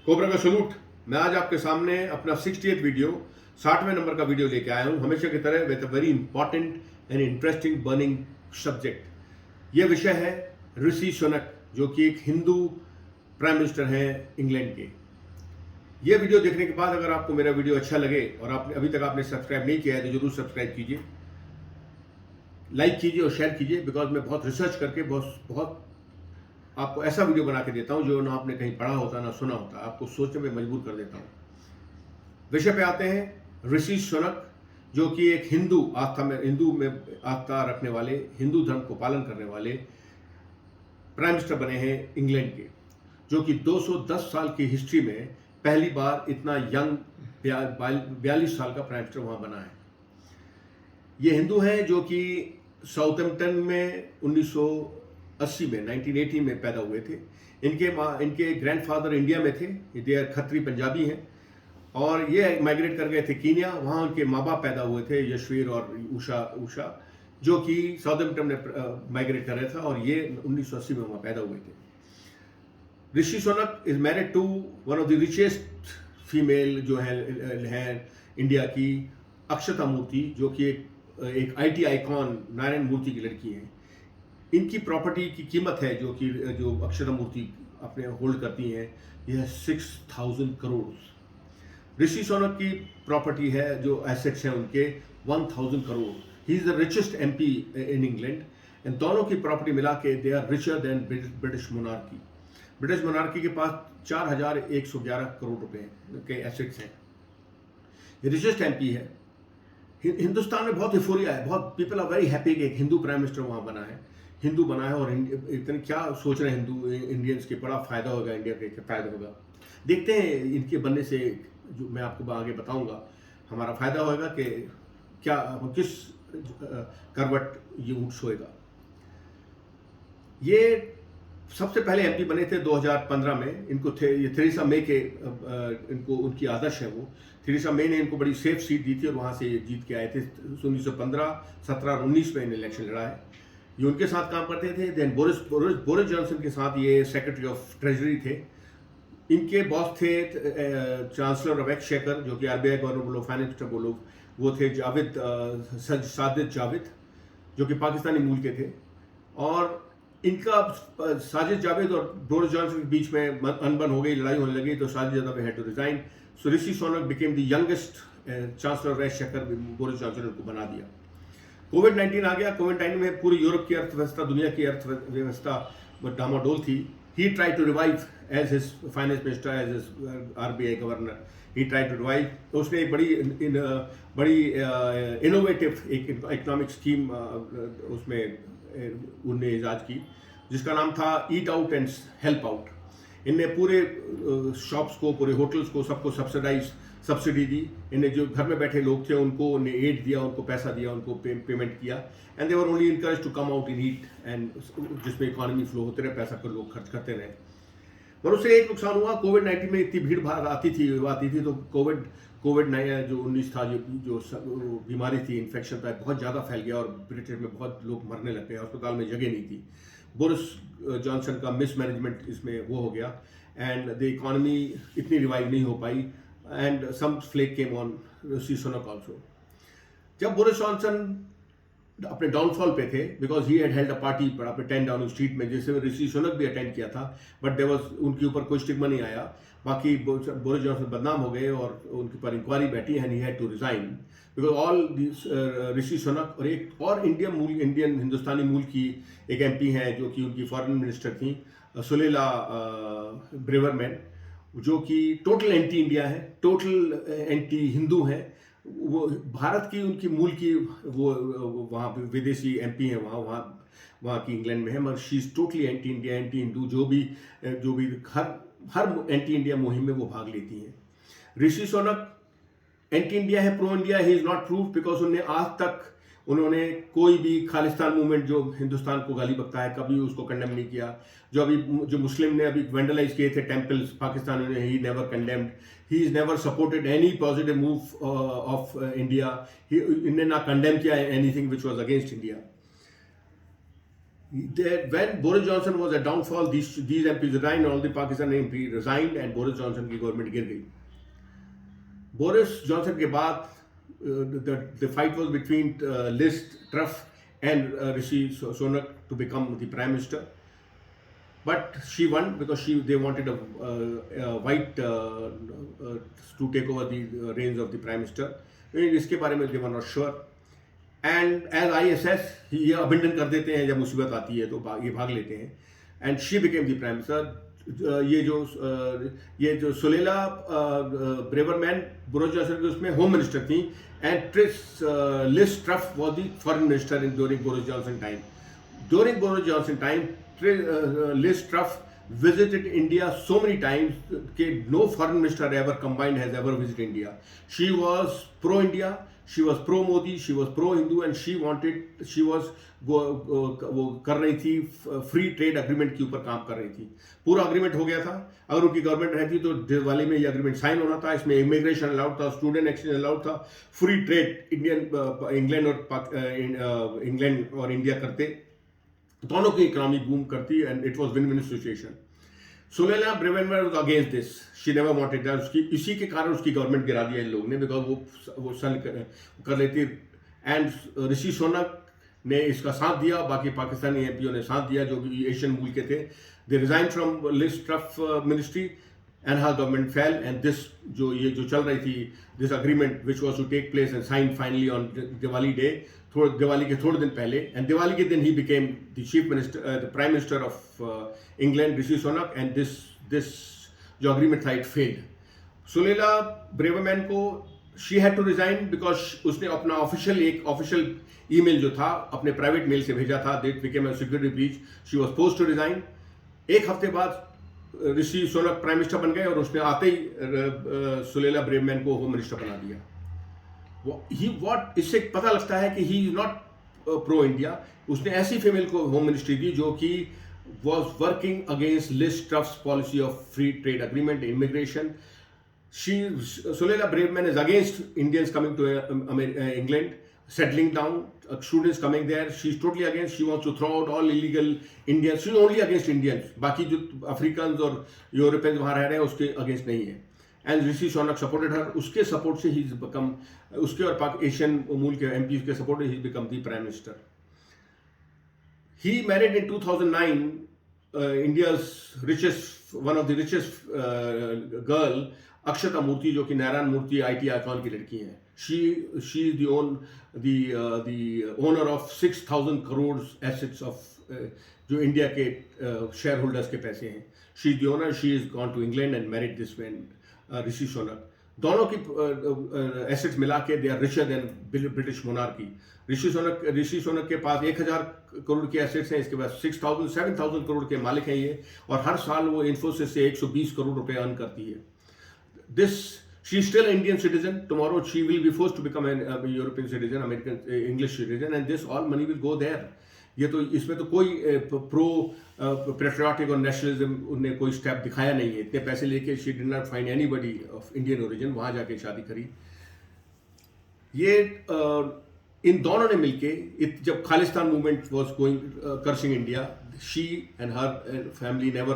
Cobra का salute. मैं आज आपके सामने अपना 68th वीडियो 60वें नंबर का वीडियो लेके आया हूं, हमेशा की तरह with a very important and interesting burning subject. यह विषय है ऋषि सुनक, जो कि एक हिंदू प्राइम मिनिस्टर हैं इंग्लैंड के। यह वीडियो देखने के बाद अगर आपको मेरा वीडियो अच्छा लगे और आपने अभी तक आपने सब्सक्राइब नहीं किया है तो जरूर सब्सक्राइब कीजिए, लाइक कीजिए और शेयर कीजिए। बिकॉज मैं बहुत रिसर्च करके बहुत आपको ऐसा वीडियो बना के देता हूं जो ना आपने कहीं पढ़ा होता ना सुना होता, आपको सोचने में मजबूर कर देता हूं। विषय पे आते हैं। ऋषि सुनक, जो कि एक हिंदू में आस्था रखने वाले, हिंदू धर्म को पालन करने वाले प्राइम मिनिस्टर बने हैं इंग्लैंड के, जो कि 210 साल की हिस्ट्री में पहली बार इतना यंग 42 साल का प्राइम मिनिस्टर वहां बना है। ये हिंदू हैं जो कि साउथहैम्पटन में 1980 में पैदा हुए थे। इनके ग्रैंडफादर इंडिया में थे, ये खत्री पंजाबी हैं, और ये माइग्रेट कर गए थे कीनिया। वहाँ उनके माँ बाप पैदा हुए थे, यशवीर और उषा, जो कि साउथहैम्पटन में माइग्रेट कर रहा था, और ये 1980 में वहाँ पैदा हुए थे। Rishi Sunak is married to one of the richest female जो है इंडिया की, अक्षता मूर्ति, जो कि एक IT आइकॉन नारायण मूर्ति की लड़की हैं। इनकी प्रॉपर्टी की कीमत है जो अक्षता मूर्ति अपने होल्ड करती हैं, यह 6000 करोड़। ऋषि सुनक की प्रॉपर्टी है, जो एसेट्स हैं उनके 1000 crore. He is the richest MP in England, and दोनों की प्रॉपर्टी मिला के they are richer than British monarchy. British monarchy के पास 4111 करोड़ रुपए के एसेट्स हैं। ये रिचेस्ट MP है। हिंदुस्तान में बहुत इफोरिया है, बहुत पीपल आर वेरी हैप्पी कि एक हिंदू प्राइम मिनिस्टर वहाँ बना है, हिंदू बना है। और इतने क्या सोच रहे हैं हिंदू इंडियंस के, बड़ा फायदा होगा इंडिया के, क्या फायदा होगा। देखते हैं इनके बनने से, जो मैं आपको आगे बताऊंगा, हमारा फायदा होगा कि क्या, किस करवट ये ऊँट सोएगा। ये सबसे पहले MP बने थे 2015 में। इनको थे ये थेरेसा मे के, इनको उनकी आदर्श है वो। थेरेसा मे ने इनको बड़ी सेफ सीट दी थी और वहाँ से ये जीत के आए थे। 1915, 17 और 19 में इन्हें इलेक्शन लड़ा है। ये उनके साथ काम करते थे। देन बोरिस जॉनसन के साथ ये सेक्रेटरी ऑफ ट्रेजरी थे। इनके बॉस थे चांसलर ऑफ एक्सचेकर, जो कि RBI गवर्नर बोलो, फाइनेंस मिनिस्टर बोलो, वो थे साजिद जाविद, जो कि पाकिस्तानी मूल के थे। और इनका साजिद जावेद और बोरिस जॉनसन के बीच में अनबन हो गई, लड़ाई होने लगी, तो Sajid Javid had to resign. So Rishi Sunak became the youngest chancellor of exchequer. Boris Johnson ने उनको बना दिया। कोविड-19 आ गया। कोविड-19 में पूरी यूरोप की अर्थव्यवस्था, दुनिया की अर्थव्यवस्था डामाडोल थी। He try to revive as his finance minister, as his RBI governor. He try to revive. तो उसने एक बड़ी इनोवेटिव एक इकोनॉमिक स्कीम उसमें उनने ईजाद की, जिसका नाम था ईट आउट एंड हेल्प आउट। इनने पूरे शॉप्स को, पूरे होटल्स को, सबको सब्सिडी दी। इन्हें जो घर में बैठे लोग थे उनको उन्हें एड दिया, उनको पैसा दिया, उनको पेमेंट किया। And they were only encourage to come out in eat, and जिसमें इकोनॉमी फ्लो होते रहे, पैसा को लोग खर्च करते रहे। पर उससे एक नुकसान हुआ। कोविड-19 में इतनी भीड़ भाड़ आती थी तो कोविड-19 था, जो बीमारी थी, इन्फेक्शन था, बहुत ज़्यादा फैल गया और ब्रिटेन में बहुत लोग मरने लग गए। अस्पताल में जगह नहीं थी। बोरिस जॉनसन का मिसमैनेजमेंट इसमें वो हो गया, एंड द इकोनॉमी इतनी रिवाइव नहीं हो पाई, and some flak came on Rishi Sunak also. जब बोरिस जॉनसन अपने डाउनफॉल पे थे, because he had held a party पर अपने 10 डाउनिंग स्ट्रीट में, जिसमें ऋषि सुनक भी अटेंड किया था, बट देयर वाज उनके ऊपर कोई स्टिग्मा नहीं आया। बाकी बोरिस जॉनसन बदनाम हो गए और उनके ऊपर इंक्वायरी बैठी, and he had to resign because all this. Rishi Sunak और एक और इंडियन हिंदुस्तानी मूल की एक MP हैं, जो कि उनकी फॉरेन मिनिस्टर थी, सुलेला ब्रेवरमैन, जो कि टोटल एंटी इंडिया है, टोटल एंटी हिंदू हैं। वो भारत की, उनकी मूल की, वो वहाँ पे विदेशी MP हैं वहाँ की इंग्लैंड में है, मगर she is totally anti India, anti Hindu. जो भी हर एंटी इंडिया मुहिम में वो भाग लेती हैं। ऋषि सुनक एंटी इंडिया है, pro India he is not proof, because उन्होंने कोई भी खालिस्तान मूवमेंट जो हिंदुस्तान को गाली बकता है, कभी उसको कंडेम नहीं किया। जो मुस्लिम ने अभी वेंडलाइज किए थे टेम्पल्स पाकिस्तान में, he never condemned. He is never supported any positive move of India. इन्हें ना कंडेम किया anything which was against India. When Boris Johnson was a downfall, these MPs resigned, all the Pakistan MP resigned, and Boris Johnson की government गिर गई. Boris Johnson के बाद the fight was between Liz Truss and Rishi Sunak to become the prime minister. But she won because they wanted a white to take over the reins of the prime minister. इसके बारे में they were not sure. And as ISS ये abandon कर देते हैं जब मुसीबत आती है तो ये भाग लेते हैं. And she became the prime minister. ये जो सुलेला ब्रेवरमैन बोरिस जॉनसन के उसमें होम मिनिस्टर थी, and Liz Truss was the foreign minister in during Boris Johnson time. During Boris Johnson time, Liz Truss visited India so many times that no foreign minister ever combined has ever visited India. She was pro-India, she was pro-Modi, she was pro-Hindu, and she was वो कर रही थी free trade agreement के ऊपर काम कर रही थी. पूरा अग्रीमेंट हो गया था. अगर उनकी गवर्नमेंट रहती तो दिवाली में ये अग्रीमेंट साइन होना था. इसमें इमिग्रेशन अलाउड था, स्टूडेंट एक्सचेंज अलाउड था, फ्री ट्रेड इंग्लैंड और इंडिया करते, दोनों की इकोनॉमी बूम करती, and it was win win situation. Suella Braverman was against this, she never wanted that. इसी के कारण उसकी गवर्नमेंट गिरा दिया इन लोगों ने, बिकॉज वो सन कर लेती. एंड ऋषि सोनक ने इसका साथ दिया, बाकी पाकिस्तानी एमपीओ ने साथ दिया जो एशियन मूल के थे. They resign from Liz Truss ministry and her government fail. And this जो चल रही थी, this agreement which was to take place and sign finally on Diwali day, Diwali के थोड़े दिन पहले. एंड दिवाली के दिन ही became the chief minister, the prime minister of England, Rishi Sunak. And this जो अग्रीमेंट था, इट फेल्ड. सुलेला ब्रेवरमैन को she had to resign because उसने अपना ऑफिशियल ईमेल जो था अपने प्राइवेट मेल से भेजा था. That became a security breach. She was forced to resign. एक हफ्ते बाद ऋषि सोनक प्राइम मिनिस्टर बन गए और उसने आते ही सुलेला ब्रेवरमैन को होम मिनिस्टर बना दिया. इससे पता लगता है कि he is not pro India. उसने ऐसी फीमेल को होम मिनिस्ट्री दी जो कि was working against Liz Truss's policy of free trade agreement, immigration. Sulela Braverman is against Indians coming to England, settling down, students coming there. She's totally against. She wants to throw out all illegal Indians. She's only against Indians. बाकी जो Africans और Europeans वहाँ रह रहे हैं उसके against नहीं है. And Rishi Sunak supported her. उसके support से he's become, उसके और एशियन मूल के MPs के support से he's become the prime minister. He married in 2009 India's one of the richest girl, अक्षता मूर्ति, जो कि नारायण मूर्ति IT आइकॉन की लड़की हैं. She is the owner of 6,000 crores assets of जो इंडिया के शेयर होल्डर्स के पैसे हैं. She is the owner. She is gone to England and married this man, ऋषि सोनक. दोनों की एसेट्स मिला के they are richer than British monarchy. Rishi Sunak के पास 1,000 करोड़ के एसेट्स हैं. इसके पास 7,000 करोड़ के मालिक हैं ये, और हर साल वो इन्फोसिस से 120 करोड़ रुपए अर्न करती है. She is still an Indian citizen. Tomorrow she will be forced to become a European citizen, American, English citizen, and this all money will go there. ये तो इसमें तो कोई प्रो पेट्रियाटिक और नेशनलिज्म उन्हें कोई स्टेप दिखाया नहीं है. इतने पैसे लेके she did not find anybody of Indian origin, वहाँ जाके शादी करी. ये इन दोनों ने मिलके जब Khalistan movement was going cursing India, she and her family never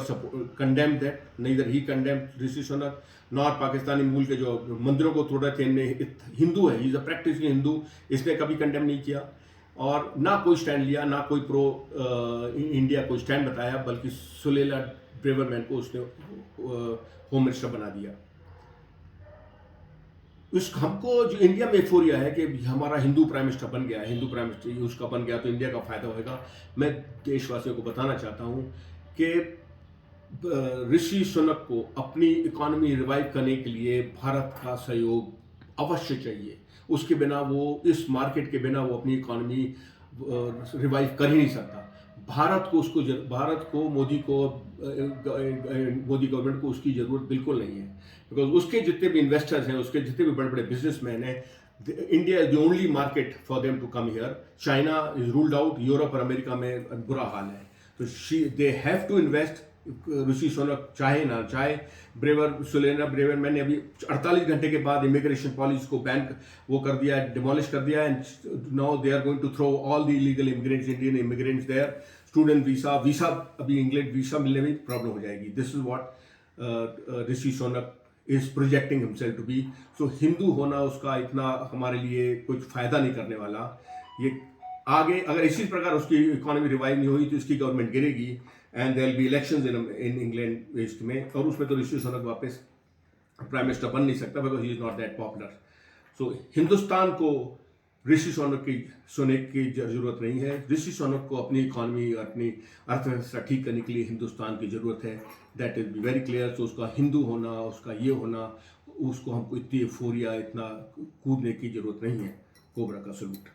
condemned that. Neither he condemned Rishi Shaunak nor Pakistani मूल के जो मंदिरों को तोड़ रहे थे. इनने हिंदू है, इज अ प्रैक्टिसिंग हिंदू, इसने कभी कंडेम नहीं किया और ना कोई स्टैंड लिया, ना कोई प्रो इंडिया कोई स्टैंड बताया, बल्कि सुलेला ब्रेवरमैन को उसने होम मिनिस्टर बना दिया. हमको जो इंडिया में एफोरिया है कि हमारा हिंदू प्राइम मिनिस्टर बन गया, हिंदू प्राइम मिनिस्टर उसका बन गया तो इंडिया का फायदा होगा. मैं देशवासियों को बताना चाहता हूं कि ऋषि सुनक को अपनी इकोनॉमी रिवाइव करने के लिए भारत का सहयोग अवश्य चाहिए. उसके बिना वो, इस मार्केट के बिना वो अपनी इकोनॉमी रिवाइव कर ही नहीं सकता. भारत को मोदी गवर्नमेंट को उसकी जरूरत बिल्कुल नहीं है, बिकॉज उसके जितने भी इन्वेस्टर्स हैं, उसके जितने भी बड़े बड़े बिजनेसमैन हैं, India is the only market for them to come here. China is ruled out, Europe और अमेरिका में बुरा हाल है. तो they have to invest. Rishi Sunak चाहे ना चाहे. सुलेला ब्रेवरमैन ने अभी 48 घंटे के बाद इमिग्रेशन पॉलिसी को बैन वो कर दिया, डिमोलिश कर दिया. And now they are going to throw all the illegal immigrants, Indian immigrants there. Student visa visa अभी इंग्लैंड वीसा मिलने में प्रॉब्लम हो जाएगी. This is what Rishi Sunak is projecting himself to be. So Hindu होना उसका इतना हमारे लिए कुछ फायदा नहीं करने वाला. ये आगे अगर इसी प्रकार उसकी इकोनॉमी रिवाइव नहीं हुई तो इसकी गवर्नमेंट गिरेगी and there will be elections in England ईस्ट में, और उसमें तो ऋषि सुनक वापस प्राइम मिनिस्टर बन नहीं सकता because he is not that popular. So Hindustan को ऋषि सुनक की जरूरत नहीं है. ऋषि सुनक को अपनी इकोनॉमी, अपनी अर्थव्यवस्था ठीक करने के लिए हिंदुस्तान की जरूरत है. That is be very clear. So उसका हिंदू होना, उसका ये होना, उसको हमको इतनी एफोरिया, इतना कूदने की जरूरत नहीं है. कोबरा का सलूट.